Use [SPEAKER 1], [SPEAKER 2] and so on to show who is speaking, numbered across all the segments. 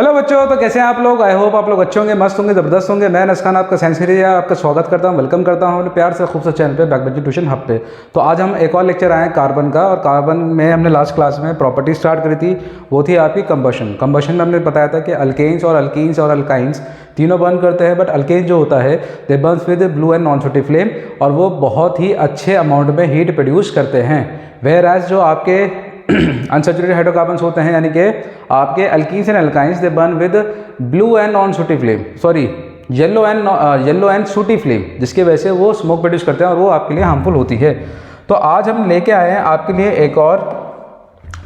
[SPEAKER 1] Hello बच्चों, तो कैसे हैं आप लोग। आई होप आप लोग अच्छे होंगे, मस्त होंगे, ज़बरदस्त होंगे। मैं नस्खान आपका साइंस टीचर आपका स्वागत करता हूं, वेलकम करता हूं अपने प्यार से खूबसूरत चैनल पे बैकबेंचर ट्यूशन हब पे। तो आज हम एक और लेक्चर आए हैं कार्बन का, और कार्बन में हमने लास्ट क्लास में प्रॉपर्टी स्टार्ट करी थी, वो थी आपकी कंबशन में हमने बताया था कि अल्केन्स और अल्काइंस तीनों बर्न करते हैं, बट अल्केन जो होता है they burns with blue and non sooty flame, और वो बहुत ही अच्छे अमाउंट में हीट प्रोड्यूस करते हैं। वेयर एज जो आपके अनसैचुरेटेड हाइड्रोकार्बन्स होते हैं, यानी कि आपके alkenes and alkynes, they burn with blue and non सूटी फ्लेम, सॉरी येलो एंड सूटी फ्लेम, जिसकी वजह से वो स्मोक प्रोड्यूस करते हैं और वो आपके लिए हार्मफुल होती है। तो आज हम लेके आए हैं आपके लिए एक और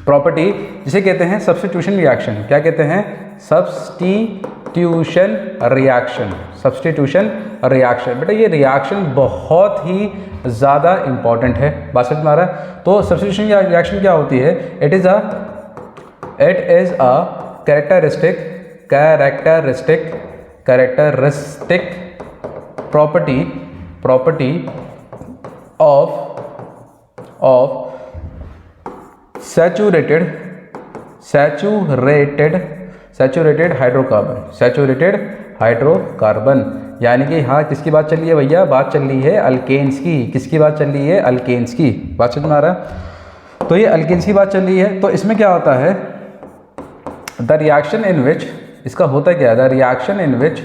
[SPEAKER 1] प्रॉपर्टी, जिसे कहते हैं सब्स्टिट्यूशन रिएक्शन। क्या कहते हैं? Substitution reaction. बेटा ये रिएक्शन बहुत ही ज़्यादा इंपॉर्टेंट है, बात समझ में आ रहा है? तो सब्स्टिट्यूशन रिएक्शन क्या होती है? It is a characteristic property of saturated hydrocarbon. यानी कि हाँ, किसकी बात चल रही है भैया? बात चल रही है अल्केन्स की। किसकी बात चल रही है? अल्केन्स की। बात समझ में आ रहा है? तो ये अल्केन्स की बात चल रही है। तो इसमें क्या होता है? द रिएक्शन इन विच, इसका होता क्या है? The reaction in which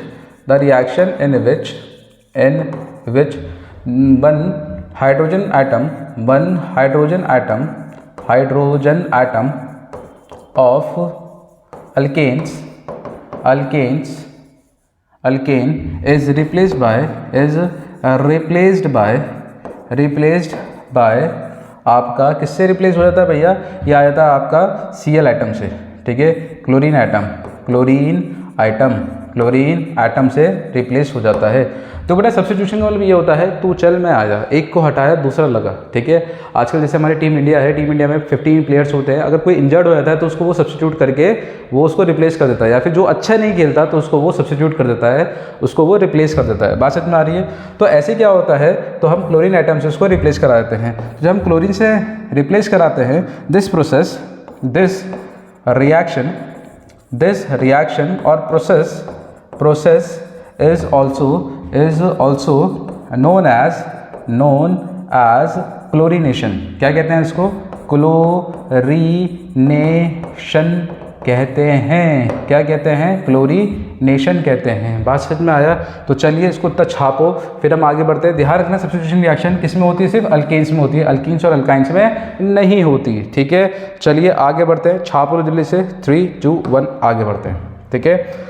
[SPEAKER 1] one hydrogen atom of alkane is replaced by आपका किससे रिप्लेस हो जाता है भैया? ये आ जाता है आपका Cl आइटम से, ठीक है? क्लोरीन आइटम से रिप्लेस हो जाता है। तो बेटा सब्स्टिट्यूशन का मतलब ये होता है, तू चल मैं आया, एक को हटाया दूसरा लगा, ठीक है? आजकल जैसे हमारी टीम इंडिया है, टीम इंडिया में 15 प्लेयर्स होते हैं। अगर कोई इंजर्ड हो जाता है तो उसको वो सब्स्टिट्यूट करके वो उसको रिप्लेस कर देता है, या फिर जो अच्छा नहीं खेलता तो उसको वो सब्स्टिट्यूट कर देता है, उसको वो रिप्लेस कर देता है। बात समझ में आ रही है? तो ऐसे क्या होता है, तो हम क्लोरीन आइटम से उसको रिप्लेस करा देते हैं। तो जब हम क्लोरीन से रिप्लेस कराते हैं, दिस रिएक्शन और process is also known as chlorination. क्या कहते हैं इसको? क्लोरीनेशन कहते हैं। क्या कहते हैं? क्लोरीनेशन कहते हैं। बात समझ में आया? तो चलिए इसको इतना छापो, फिर हम आगे बढ़ते हैं। ध्यान रखना, सब्स्टिट्यूशन रिएक्शन किस में होती है? सिर्फ अल्केन्स में होती है, अल्कीन्स और अल्काइंस में नहीं होती, ठीक है? चलिए आगे बढ़ते हैं, छाप लो जल्दी से। 3, 2, 1 आगे बढ़ते हैं, ठीक है?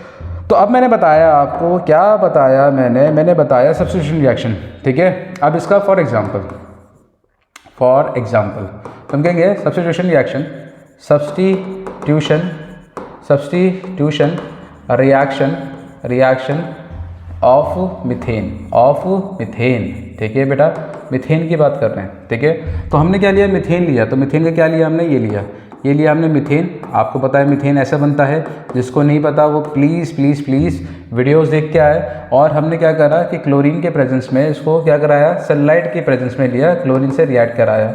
[SPEAKER 1] तो अब मैंने बताया आपको, क्या बताया मैंने बताया सब्स्टिट्यूशन रिएक्शन, ठीक है? अब इसका फॉर एग्जांपल हम कहेंगे सब्स्टिट्यूशन रिएक्शन ऑफ मीथेन, ठीक है बेटा? मीथेन की बात कर रहे हैं, ठीक है? तो हमने क्या लिया? मीथेन लिया। तो मीथेन का क्या लिया हमने? ये लिया हमने मीथेन। आपको पता है मीथेन ऐसा बनता है, जिसको नहीं पता वो प्लीज़ वीडियोस देख के आए। और हमने क्या करा कि क्लोरीन के प्रेजेंस में इसको क्या कराया? सनलाइट के प्रेजेंस में लिया, क्लोरीन से रिएक्ट कराया।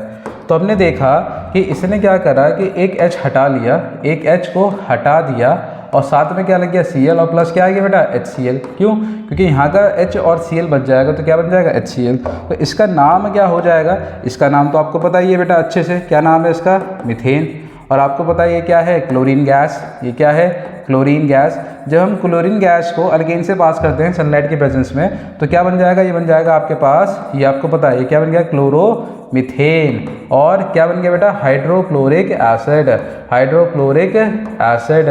[SPEAKER 1] तो हमने देखा कि इसने क्या करा कि एक H हटा लिया, एक H को हटा दिया, और साथ में क्या लग गया? Cl, और प्लस क्या आ गया बेटा? HCl। क्यों? क्योंकि यहाँ का H और Cl बच जाएगा, तो क्या बन जाएगा? HCl। तो इसका नाम क्या हो जाएगा? इसका नाम तो आपको पता ही है बेटा अच्छे से, क्या नाम है इसका? मीथेन। और आपको पता है ये क्या है? Chlorine gas. ये क्या है? Chlorine gas. जब हम क्लोरीन गैस को अल्केन से पास करते हैं सनलाइट के प्रेजेंस में, तो क्या बन जाएगा? ये बन जाएगा आपके पास, ये आपको पता है, ये क्या बन गया? क्लोरोमीथेन। और क्या बन गया बेटा? Hydrochloric acid.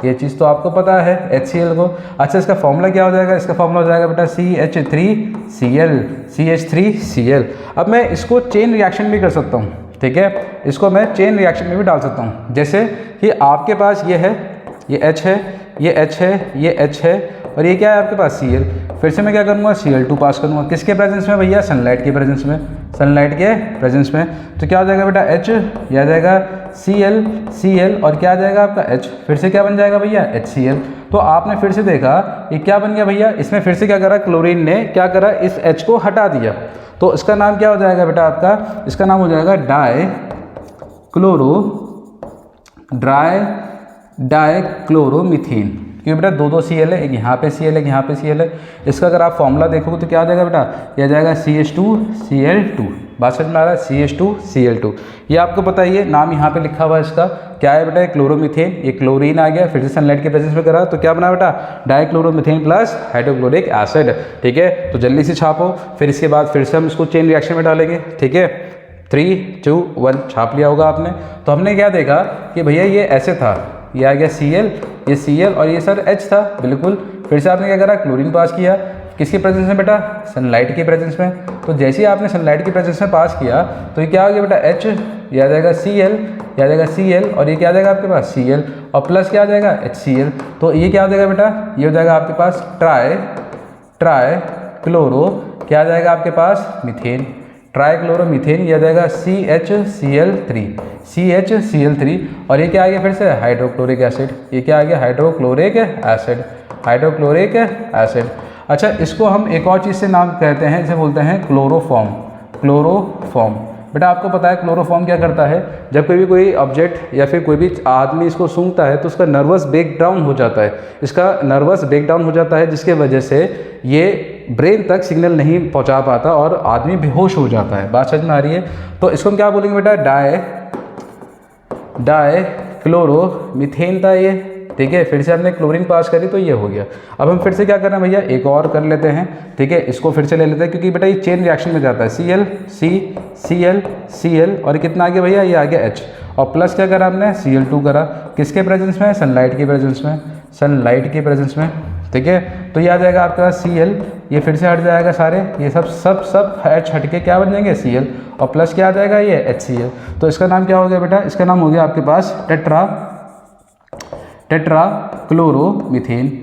[SPEAKER 1] ये चीज़ तो आपको पता है, HCl को। अच्छा, इसका फॉर्मूला क्या हो जाएगा? इसका फॉर्मूला हो जाएगा बेटा CH3Cl। अब मैं इसको चेन रिएक्शन भी कर सकता हूँ, ठीक है? इसको मैं चेन रिएक्शन में भी डाल सकता हूँ। जैसे कि आपके पास ये है, ये H है, ये H है, और ये क्या है आपके पास? Cl। फिर से मैं क्या करूँगा? Cl2 पास करूँगा। किसके प्रेजेंस में भैया? सनलाइट के प्रेजेंस में। तो क्या हो जाएगा बेटा? H, यह आ जाएगा Cl, और क्या आ जाएगा आपका? H। फिर से क्या बन जाएगा भैया? HCl। तो आपने फिर से देखा ये क्या बन गया भैया? इसमें फिर से क्या करा? क्लोरीन ने क्या करा? इस H को हटा दिया। तो इसका नाम क्या हो जाएगा बेटा आपका? इसका नाम हो जाएगा ड्राई डाइक्लोरोमीथेन, क्योंकि बेटा दो Cl है, एक यहाँ पे Cl है, एक यहाँ पे Cl है। इसका अगर आप फॉर्मूला देखोगे तो क्या आ जाएगा बेटा, ये आ जाएगा CH2Cl2। बात समझ में आ रहा है, CH2Cl2। ये आपको पता ही है, नाम यहाँ पे लिखा हुआ है इसका क्या है बेटा, क्लोरोमीथेन। ये क्लोरीन आ गया, फिर से सनलाइट के प्रेजेंस में करा तो क्या बना बेटा, डाइक्लोरोमीथेन प्लस हाइड्रोक्लोरिक एसिड। ठीक है, तो जल्दी से छापो, फिर इसके बाद फिर से हम इसको चेन रिएक्शन में डालेंगे। ठीक है, 3, 2, 1 छाप लिया होगा आपने। तो हमने क्या देखा कि भैया ये ऐसे था, ये आ गया Cl, ये Cl और ये सर H था, बिल्कुल। फिर से आपने क्या करा, क्लोरीन पास किया, किसके प्रेजेंस में बेटा, सनलाइट के प्रेजेंस में। तो जैसे ही आपने सनलाइट के प्रेजेंस में पास किया तो ये क्या हो गया बेटा, H, ये आ जाएगा Cl, ये आ जाएगा Cl और ये क्या आ जाएगा आपके पास Cl और प्लस क्या आ जाएगा HCl। तो ये क्या हो जाएगा बेटा, ये हो जाएगा आपके पास ट्राई क्लोरो, क्या आ जाएगा आपके पास मीथेन, ट्राइक्लोरोमीथेन, ये आ जाएगा CHCl3 और ये क्या आ गया फिर से हाइड्रोक्लोरिक एसिड, ये क्या आ गया हाइड्रोक्लोरिक एसिड। अच्छा, इसको हम एक और चीज़ से नाम कहते हैं, इसे बोलते हैं क्लोरोफॉर्म। बेटा आपको पता है क्लोरोफॉर्म क्या करता है, जब कभी कोई ऑब्जेक्ट या फिर कोई भी आदमी इसको सूंघता है तो उसका नर्वस ब्रेकडाउन हो जाता है, जिसके वजह से ये ब्रेन तक सिग्नल नहीं पहुंचा पाता और आदमी बेहोश हो जाता है। बात समझ में आ रही है। तो इसको हम क्या बोलेंगे बेटा, डाइक्लोरोमीथेन था ये। ठीक है, फिर से हमने क्लोरीन पास करी तो ये हो गया। अब हम फिर से क्या करना है भैया, एक और कर लेते हैं। ठीक है, इसको फिर से ले लेते हैं क्योंकि बेटा ये चेन रिएक्शन में जाता है, Cl और कितना आ गया भैया, ये आ गया H और प्लस क्या करा हमने, Cl2 करा, किसके प्रेजेंस में, सनलाइट के प्रेजेंस में। ठीक है, तो ये आ जाएगा आपके पास Cl, ये फिर से हट जाएगा सारे, ये सब H हट के क्या बन जाएंगे Cl और प्लस क्या आ जाएगा ये HCl। तो इसका नाम क्या हो गया बेटा, इसका नाम हो गया आपके पास टेट्राक्लोरोमीथेन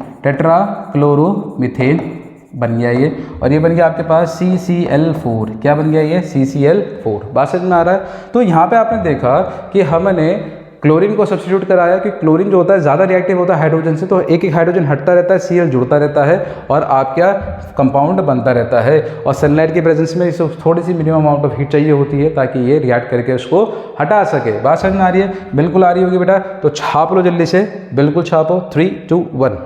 [SPEAKER 1] बन गया ये, और ये बन गया आपके पास CCl4। क्या बन गया ये, CCl4। बात समझ में आ रहा है। तो यहाँ पे आपने देखा कि हमने क्लोरीन को सब्स्टिट्यूट कराया कि क्लोरीन जो होता है ज़्यादा रिएक्टिव होता है हाइड्रोजन से, तो एक हाइड्रोजन हटता रहता है, Cl जुड़ता रहता है और आपका कंपाउंड बनता रहता है। और सनलाइट के प्रेजेंस में इसे थोड़ी सी मिनिमम अमाउंट ऑफ हीट चाहिए होती है ताकि ये रिएक्ट करके उसको हटा सके। बात समझ में आ रही है, बिल्कुल आ रही होगी बेटा। तो छाप लो जल्दी से, बिल्कुल छापो, 3, 2, 1।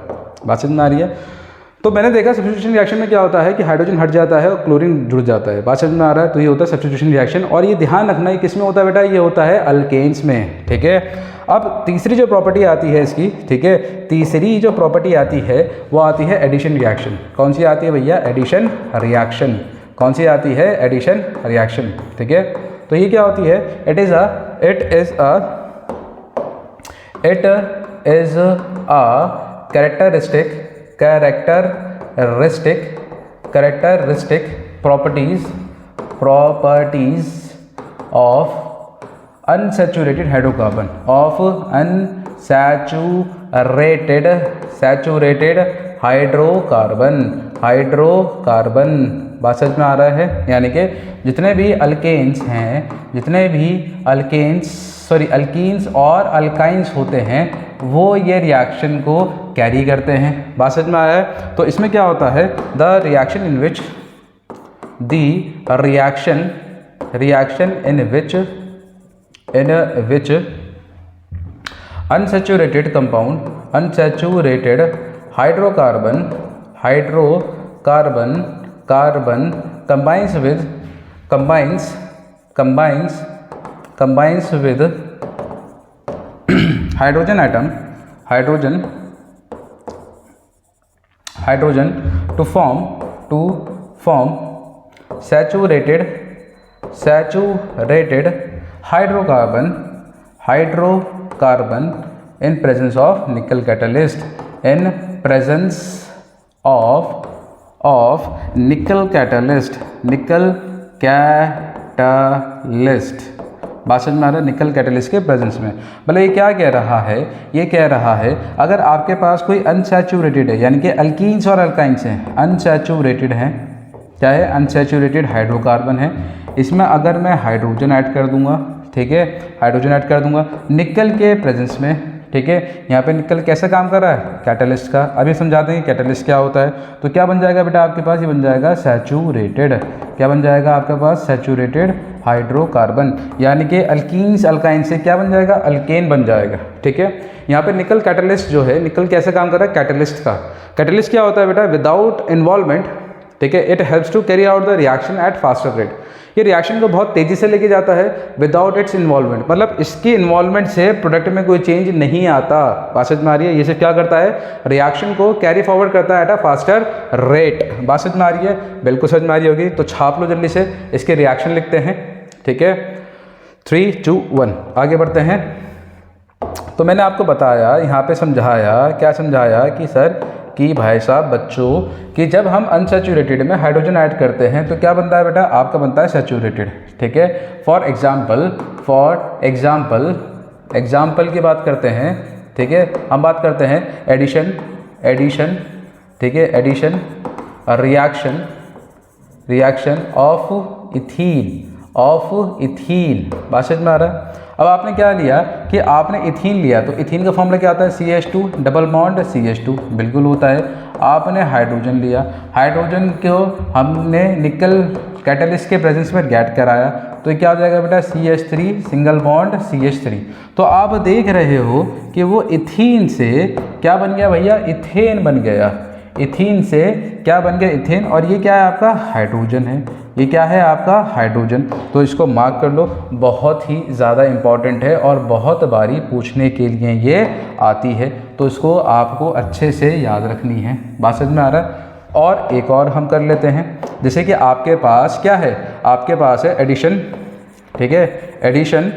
[SPEAKER 1] बात समझ में आ रही है। तो मैंने देखा सब्स्टिट्यूशन रिएक्शन में क्या होता है कि हाइड्रोजन हट जाता है और क्लोरीन जुड़ जाता है। बात समझ में आ रहा है। तो ये होता है सब्स्टिट्यूशन रिएक्शन, और ये ध्यान रखना है किस में होता है बेटा, ये होता है अल्केन्स में। ठीक है, अब तीसरी जो प्रॉपर्टी आती है इसकी, ठीक है, तीसरी जो प्रॉपर्टी आती है वो आती है एडिशन रिएक्शन। कौन सी आती है भैया, एडिशन रिएक्शन। कौन सी आती है, एडिशन रिएक्शन। ठीक है, तो ये क्या होती है, it is a characteristic properties of unsaturated hydrocarbon, saturated hydrocarbon. बात समझ में आ रहा है। यानी कि जितने भी अल्केन्स और अल्काइंस होते हैं वो ये रिएक्शन को कैरी करते हैं। बात समझ में आया है। तो इसमें क्या होता है, the reaction in which unsaturated hydrocarbon combines with hydrogen to form saturated hydrocarbon in presence of nickel catalyst, nickel catalyst। बात समझ में आ रहा है, निकल कैटलिस्ट के प्रेजेंस में। मतलब ये क्या कह रहा है, ये कह रहा है अगर आपके पास कोई अनसैचुरेटेड है, यानी कि अल्कीन्स और अल्काइंस हैं, अनसैचुरेटेड हैं, क्या है, अनसैचुरेटेड हाइड्रोकार्बन है, इसमें अगर मैं हाइड्रोजन ऐड कर दूंगा, ठीक है, हाइड्रोजन ऐड कर दूंगा निकल के प्रेजेंस में, ठीक है। यहाँ पे निकल कैसे काम कर रहा है, कैटलिस्ट का। अभी समझाते हैं कैटलिस्ट क्या होता है। तो क्या बन जाएगा बेटा आपके पास, ये बन जाएगा सैचुरेटेड, क्या बन जाएगा आपके पास, सैचुरेटेड हाइड्रोकार्बन, यानी कि अल्कीन्स अल्काइन से क्या बन जाएगा, अल्केन बन जाएगा। ठीक है। यहाँ पे निकल कैटलिस्ट जो है, निकल कैसे काम कर रहा है, कैटलिस्ट का। कैटलिस्ट क्या होता है बेटा, विदाउट इन्वॉल्वमेंट, ठीक है, it helps to carry out the reaction at faster rate. ये रिएक्शन को बहुत तेज़ी से लेके जाता है विदाउट इट्स इन्वॉल्वमेंट, मतलब इसकी इन्वॉल्वमेंट से प्रोडक्ट में कोई चेंज नहीं आता। बात समझ में आ रही है। ये सिर्फ क्या करता है, रिएक्शन को कैरी फॉरवर्ड करता है एट अ फास्टर रेट। बात समझ में आ रही है, बिल्कुल समझ में आ रही होगी। तो छाप लो जल्दी से, इसके रिएक्शन लिखते हैं। ठीक है, 3, 2, 1 आगे बढ़ते हैं। तो मैंने आपको बताया, यहाँ पे समझाया, क्या समझाया कि सर कि भाई साहब बच्चों कि जब हम अनसैचुरेटेड में हाइड्रोजन ऐड करते हैं तो क्या बनता है बेटा, आपका बनता है सैचुरेटेड। ठीक है। फॉर एग्जाम्पल की बात करते हैं। ठीक है, हम बात करते हैं एडिशन, ठीक है, एडिशन रिएक्शन ऑफ इथीन। बात समझ में आ रहा है। अब आपने क्या लिया कि आपने इथीन लिया, तो इथीन का फॉर्मूला क्या आता है, CH2 डबल बॉन्ड CH2, बिल्कुल होता है। आपने हाइड्रोजन लिया, हाइड्रोजन को हमने निकल कैटलिस्ट के प्रेजेंस में गैट कराया, तो क्या हो जाएगा बेटा, CH3 सिंगल बॉन्ड CH3। तो आप देख रहे हो कि वो इथीन से क्या बन गया भैया, इथेन बन गया। इथीन से क्या बन गया, इथेन। और ये क्या है आपका, हाइड्रोजन है। ये क्या है आपका, हाइड्रोजन। तो इसको मार्क कर लो, बहुत ही ज़्यादा इम्पॉर्टेंट है और बहुत बारी पूछने के लिए ये आती है, तो इसको आपको अच्छे से याद रखनी है। बात समझ में आ रहा है। और एक और हम कर लेते हैं, जैसे कि आपके पास क्या है, आपके पास है एडिशन, ठीक है, एडिशन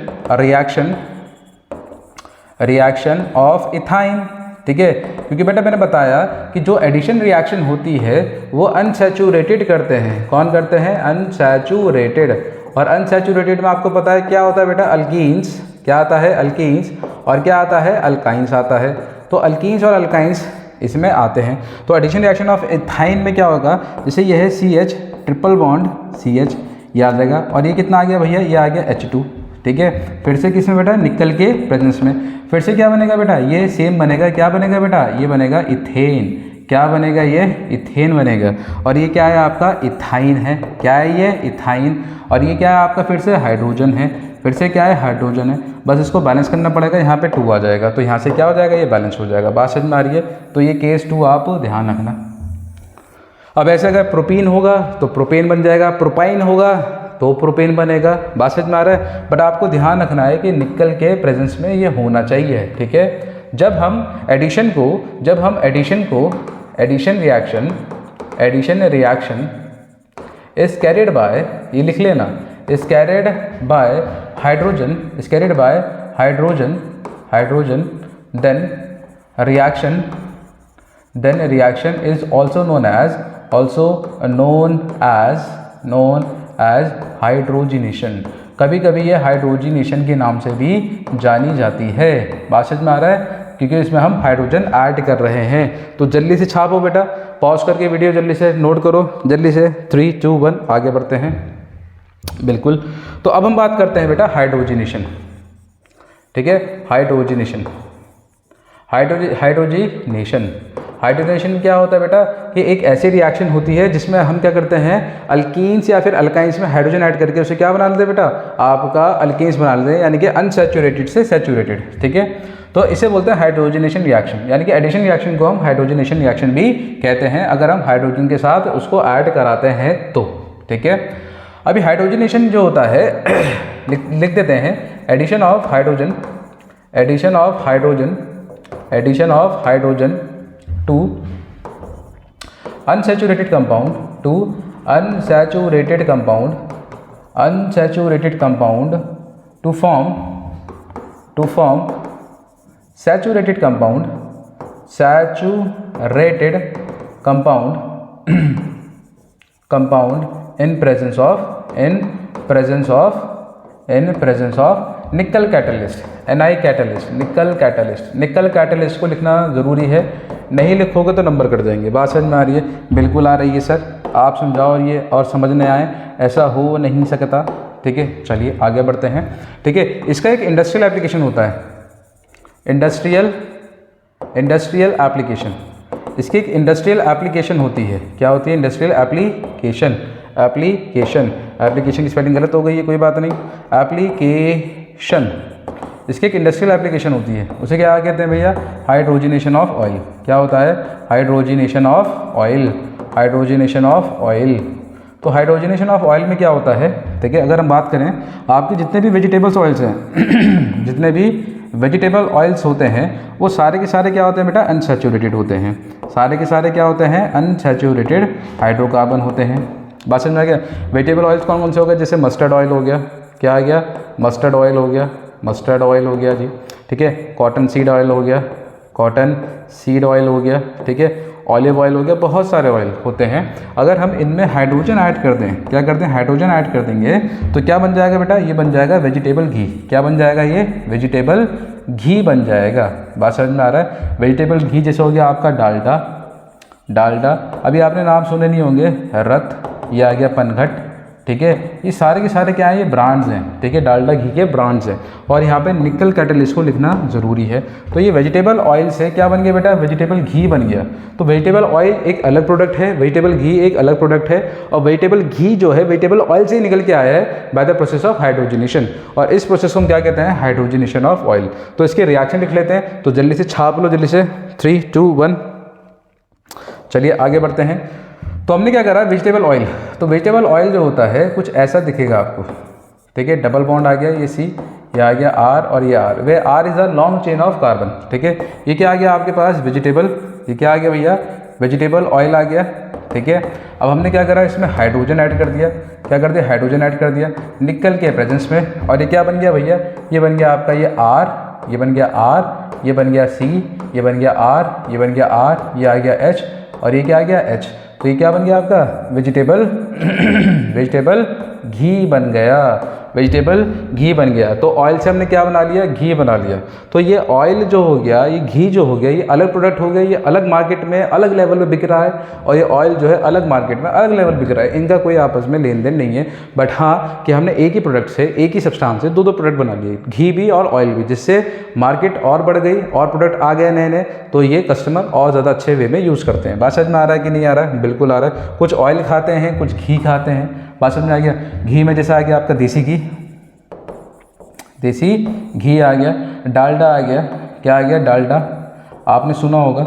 [SPEAKER 1] रिएक्शन ऑफ इथाइन। ठीक है, क्योंकि बेटा मैंने बताया कि जो एडिशन रिएक्शन होती है वो अनसैचुरेटेड करते हैं। कौन करते हैं, अनसैचुरेटेड। और अनसैचुरेटेड में आपको पता है क्या होता है बेटा, अल्कीन्स। क्या आता है, अल्कीन्स। और क्या आता है, अल्काइंस आता है। तो अल्कीन्स और अल्काइंस इसमें आते हैं। तो एडिशन रिएक्शन ऑफ इथाइन में क्या होगा, जैसे ये है CH ट्रिपल बॉन्ड CH, याद रहेगा। और ये कितना आ गया भैया, ये आ गया H2। ठीक है, फिर से किसमें बेटा, निकल के प्रेजेंस में। फिर से क्या बनेगा बेटा, ये सेम बनेगा। क्या बनेगा बेटा, ये बनेगा इथेन। क्या बनेगा, ये इथेन बनेगा। और ये क्या है आपका, इथाइन है। क्या है ये, इथाइन। और ये क्या है आपका, फिर से हाइड्रोजन है। फिर से क्या है, हाइड्रोजन है। बस इसको बैलेंस करना पड़ेगा, यहाँ पे 2 आ जाएगा, तो यहाँ से क्या हो जाएगा, ये बैलेंस हो जाएगा। बात समझ में आ रही है। तो ये केस 2 आप ध्यान रखना। अब ऐसे अगर प्रोपीन होगा तो प्रोपेन बन जाएगा, प्रोपाइन होगा तो प्रोपेन बनेगा। बात समझ में आ रहा है। बट आपको ध्यान रखना है कि निकल के प्रेजेंस में ये होना चाहिए। ठीक है, जब हम addition reaction is carried by, ये लिख लेना, is carried by hydrogen then reaction is also known as hydrogenation. कभी कभी ये हाइड्रोजिनेशन के नाम से भी जानी जाती है। बात समझ में आ रहा है, क्योंकि इसमें हम हाइड्रोजन ऐड कर रहे हैं। तो जल्दी से छापो बेटा, पॉज करके वीडियो जल्दी से नोट करो, जल्दी से 3, 2, 1 आगे बढ़ते हैं। बिल्कुल। तो अब हम बात करते हैं बेटा हाइड्रोजिनेशन। ठीक है, हाइड्रोजिनेशन क्या होता है बेटा, कि एक ऐसी रिएक्शन होती है जिसमें हम क्या करते हैं, अल्कीन्स या फिर अल्काइंस में हाइड्रोजन ऐड करके उसे क्या बना लेते हैं बेटा, आपका अल्कीन्स बना लेते हैं, यानी कि अनसैचुरेटेड से सैचुरेटेड। ठीक है, तो इसे बोलते हैं हाइड्रोजनेशन रिएक्शन, यानी कि एडिशन रिएक्शन को हम हाइड्रोजनेशन रिएक्शन भी कहते हैं, अगर हम हाइड्रोजन के साथ उसको ऐड कराते हैं तो। ठीक है, अभी हाइड्रोजनेशन जो होता है लिख देते हैं, addition of hydrogen to unsaturated compound to form saturated compound in presence of nickel catalyst को लिखना ज़रूरी है, नहीं लिखोगे तो नंबर कट जाएंगे। बात समझ में आ रही है, बिल्कुल आ रही है सर, आप समझाओ ये और समझ में आए, ऐसा हो नहीं सकता। ठीक है, चलिए आगे बढ़ते हैं। ठीक है, इसका एक इंडस्ट्रियल एप्लीकेशन होता है, इंडस्ट्रियल एप्लीकेशन, इसकी एक इंडस्ट्रियल एप्लीकेशन होती है। क्या होती है? Industrial application. एप्लीकेशन की स्पेलिंग गलत हो गई है, कोई बात नहीं, एप्लीकेशन, इसकी एक इंडस्ट्रियल एप्लीकेशन होती है। उसे क्या कहते हैं भैया? Hydrogenation of oil. क्या होता है? Hydrogenation of oil. Hydrogenation of oil. तो हाइड्रोजनेशन ऑफ ऑयल में क्या होता है? देखिए, अगर हम बात करें, आपके जितने भी वेजिटेबल्स ऑयल्स हैं जितने भी वेजिटेबल ऑयल्स होते हैं वो सारे के सारे क्या होते हैं बेटा? अनसैचुरेटेड होते हैं। सारे के सारे क्या होते हैं? अनसैचुरेटेड हाइड्रोकार्बन होते हैं। बात समझ में आ गया? वेजिटेबल ऑयल्स कौन कौन से हो गए? जैसे मस्टर्ड ऑयल हो गया, क्या आ गया? मस्टर्ड ऑयल हो गया, मस्टर्ड ऑयल हो गया जी, ठीक है। कॉटन सीड ऑयल हो गया, कॉटन सीड ऑयल हो गया, ठीक है। ऑलिव ऑयल हो गया, बहुत सारे ऑयल होते हैं। अगर हम इनमें हाइड्रोजन ऐड कर दें, क्या करते हैं? हाइड्रोजन ऐड कर देंगे तो क्या बन जाएगा बेटा? ये बन जाएगा वेजिटेबल घी। क्या बन जाएगा? ये वेजिटेबल घी बन जाएगा। बात समझ में आ रहा है? वेजिटेबल घी जैसे हो गया आपका डालडा, अभी आपने नाम सुने नहीं होंगे, रत, ये आ गया पनघट, ठीक है। ये सारे के सारे क्या है? ये ब्रांड्स हैं, ठीक है, डालडा घी के ब्रांड्स हैं। और यहाँ पे निकल कैटलिस्ट को लिखना ज़रूरी है। तो ये वेजिटेबल ऑयल से क्या बन गया बेटा? वेजिटेबल घी बन गया। तो वेजिटेबल ऑयल एक अलग प्रोडक्ट है, वेजिटेबल घी एक अलग प्रोडक्ट है, और वेजिटेबल घी जो है वेजिटेबल ऑयल से ही निकल के आया है by the process of hydrogenation. और इस प्रोसेस को हम क्या कहते हैं? Hydrogenation of oil. तो इसके रिएक्शन लिख लेते हैं, तो जल्दी से छाप लो, जल्दी से 3, 2, 1। चलिए आगे बढ़ते हैं। तो हमने क्या करा? Vegetable oil. तो वेजिटेबल ऑयल जो होता है कुछ ऐसा दिखेगा आपको, ठीक है। डबल बॉन्ड आ गया, ये C, ये आ गया R और ये R, way R is a long chain of carbon, ठीक है। ये क्या आ गया आपके पास? वेजिटेबल, ये क्या आ गया भैया? वेजिटेबल ऑयल आ गया, ठीक है। अब हमने क्या करा? इसमें हाइड्रोजन ऐड कर दिया। क्या कर दिया? हाइड्रोजन ऐड कर दिया निकल के प्रेजेंस में। और ये क्या बन गया भैया? ये बन गया आपका ये R, ये बन गया R, ये बन गया C, ये बन गया R, ये बन गया R, ये आ गया H, और ये क्या आ गया? H। तो ये क्या बन गया आपका? वेजिटेबल घी बन गया, वेजिटेबल घी बन गया। तो ऑयल से हमने क्या बना लिया? घी बना लिया। तो ये ऑयल जो हो गया, ये घी जो हो गया, ये अलग प्रोडक्ट हो गया, ये अलग मार्केट में अलग लेवल पे बिक रहा है, और ये ऑयल जो है अलग मार्केट में अलग लेवल बिक रहा है। इनका कोई आपस में लेन देन नहीं है। बट हाँ कि हमने एक ही प्रोडक्ट से, एक ही सब्सटेंस से दो प्रोडक्ट बना लिए, घी भी और ऑयल भी, जिससे मार्केट और बढ़ गई और प्रोडक्ट आ गए नए नए, तो ये कस्टमर और ज़्यादा अच्छे वे में यूज़ करते हैं। बात समझ में आ रहा है कि नहीं आ रहा है? बिल्कुल आ रहा है। कुछ ऑयल खाते हैं, कुछ घी खाते हैं। बात समझ में आ गया? घी में जैसा आ गया आपका देसी घी, देसी घी आ गया। डालडा आ गया, क्या आ गया? डालडा, आपने सुना होगा,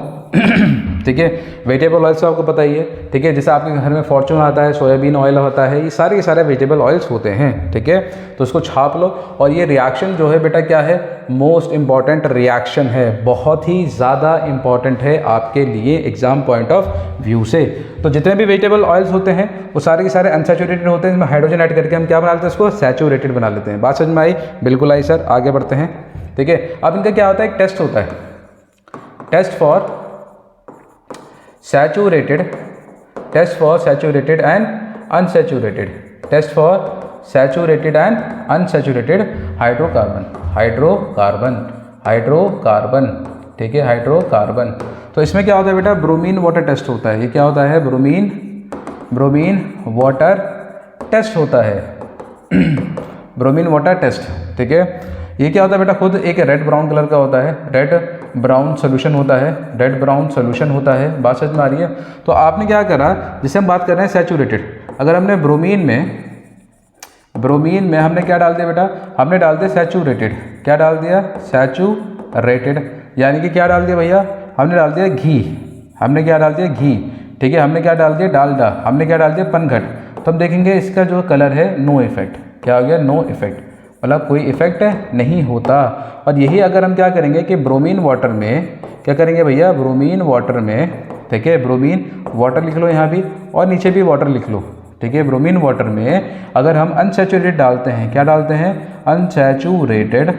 [SPEAKER 1] ठीक है। वेजिटेबल ऑयल से आपको पता ही है, ठीक है। जैसे आपके घर में फॉर्चून आता है, सोयाबीन ऑयल होता है, ये सारे के सारे वेजिटेबल ऑयल्स होते हैं, ठीक है। तो उसको छाप लो। और ये रिएक्शन जो है बेटा क्या है? मोस्ट इंपॉर्टेंट रिएक्शन है, बहुत ही ज़्यादा इंपॉर्टेंट है आपके लिए एग्जाम पॉइंट ऑफ व्यू से। तो जितने भी वेजिटेबल ऑयल्स होते हैं वो सारे के सारे अनसैचुरेटेड होते हैं। इसमें हाइड्रोजन ऐड करके हम क्या बना लेते हैं? इसको सैचुरेटेड बना लेते हैं। बात समझ में आई? बिल्कुल आई सर। आगे बढ़ते हैं, ठीक है। अब इनका क्या होता है? एक टेस्ट होता है, test for saturated, test for saturated and unsaturated, test for saturated and unsaturated hydrocarbon, hydrocarbon, hydrocarbon, ठीक है, हाइड्रोकार्बन। तो इसमें क्या होता है बेटा? ब्रोमीन वाटर टेस्ट होता है। ये क्या होता है? ब्रोमीन वाटर टेस्ट होता है, ब्रोमीन वाटर टेस्ट, ठीक है। ये क्या होता है बेटा? खुद एक रेड ब्राउन कलर का होता है, रेड ब्राउन सोल्यूशन होता है, रेड ब्राउन सोल्यूशन होता है। बात समझ में आ रही है? तो आपने क्या करा? जिसे हम बात कर रहे हैं सैचुरेटेड, अगर हमने ब्रोमीन में हमने क्या डाल दिया बेटा? हमने डाल दिया सैचुरेटेड। क्या डाल दिया? सैचुरेटेड। यानी कि क्या डाल दिया भैया? हमने डाल दिया घी। हमने क्या डाल दिया? घी, ठीक है। हमने क्या डाल दिया? डालडा। हमने क्या डाल दिया? पनघट। तो हम देखेंगे इसका जो कलर है नो इफेक्ट। क्या हो गया? नो इफेक्ट, मतलब कोई इफेक्ट नहीं होता। और यही अगर हम क्या करेंगे कि ब्रोमीन वाटर में क्या करेंगे भैया? ब्रोमीन वाटर में, ठीक है, ब्रोमीन वाटर लिख लो यहाँ भी और नीचे भी वाटर लिख लो, ठीक है। ब्रोमीन वाटर में अगर हम अनसैचुरेटेड डालते हैं, क्या डालते हैं? अनसैचुरेटेड,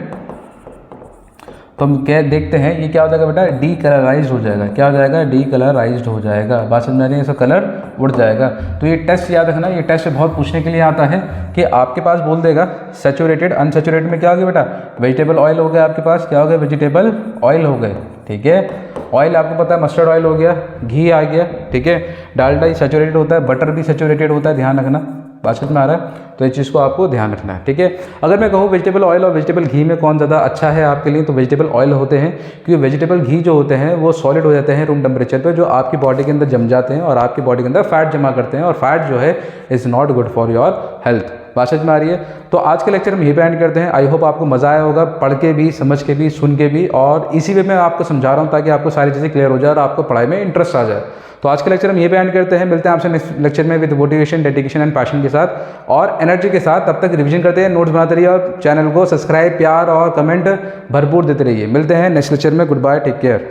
[SPEAKER 1] तो हम क्या देखते हैं? ये क्या हो जाएगा बेटा? डी कलराइज्ड हो जाएगा। क्या हो जाएगा? डी कलराइज्ड हो जाएगा। बात समझ में आ रही है? इसका कलर उड़ जाएगा। तो ये टेस्ट याद रखना, ये टेस्ट बहुत पूछने के लिए आता है कि आपके पास बोल देगा सैचुरेटेड, अनसैचुरेटेड में क्या हो गया बेटा? वेजिटेबल ऑयल हो गया आपके पास, क्या हो गया? वेजिटेबल ऑयल हो गए, ठीक है। ऑयल आपको पता है मस्टर्ड ऑयल हो गया, घी आ गया, ठीक है। डालडा ही सैचुरेटेड होता है, बटर भी सैचुरेटेड होता है, ध्यान रखना। बात समझ में आ रहा है? तो इस चीज़ को आपको ध्यान रखना है, ठीक है। अगर मैं कहूँ वेजिटेबल ऑयल और वेजिटेबल घी में कौन ज़्यादा अच्छा है आपके लिए, तो वेजिटेबल ऑयल होते हैं, क्योंकि वेजिटेबल घी जो होते हैं वो सॉलिड हो जाते हैं रूम टेम्परेचर पे, जो आपकी बॉडी के अंदर जम जाते हैं और आपकी बॉडी के अंदर फैट जमा करते हैं, और फैट जो है is not good for your health. बात समझ में आ रही है? तो आज के लेक्चर हम यहीं पे एंड करते हैं। आई होप आपको मज़ा आया होगा, पढ़ के भी, समझ के भी, सुन के भी, और इसी वे मैं आपको समझा रहा हूँ ताकि आपको सारी चीज़ें क्लियर हो जाए और आपको पढ़ाई में इंटरेस्ट आ जाए। तो आज के लेक्चर हम यहीं पे एंड करते हैं। मिलते हैं आपसे नेक्स्ट लेक्चर में with motivation, dedication and passion के साथ और एनर्जी के साथ। तब तक रिवीजन करते हैं, नोट्स बनाते रहिए और चैनल को सब्सक्राइब, प्यार और कमेंट भरपूर देते रहिए। मिलते हैं नेक्स्ट लेक्चर में। Good bye, take care.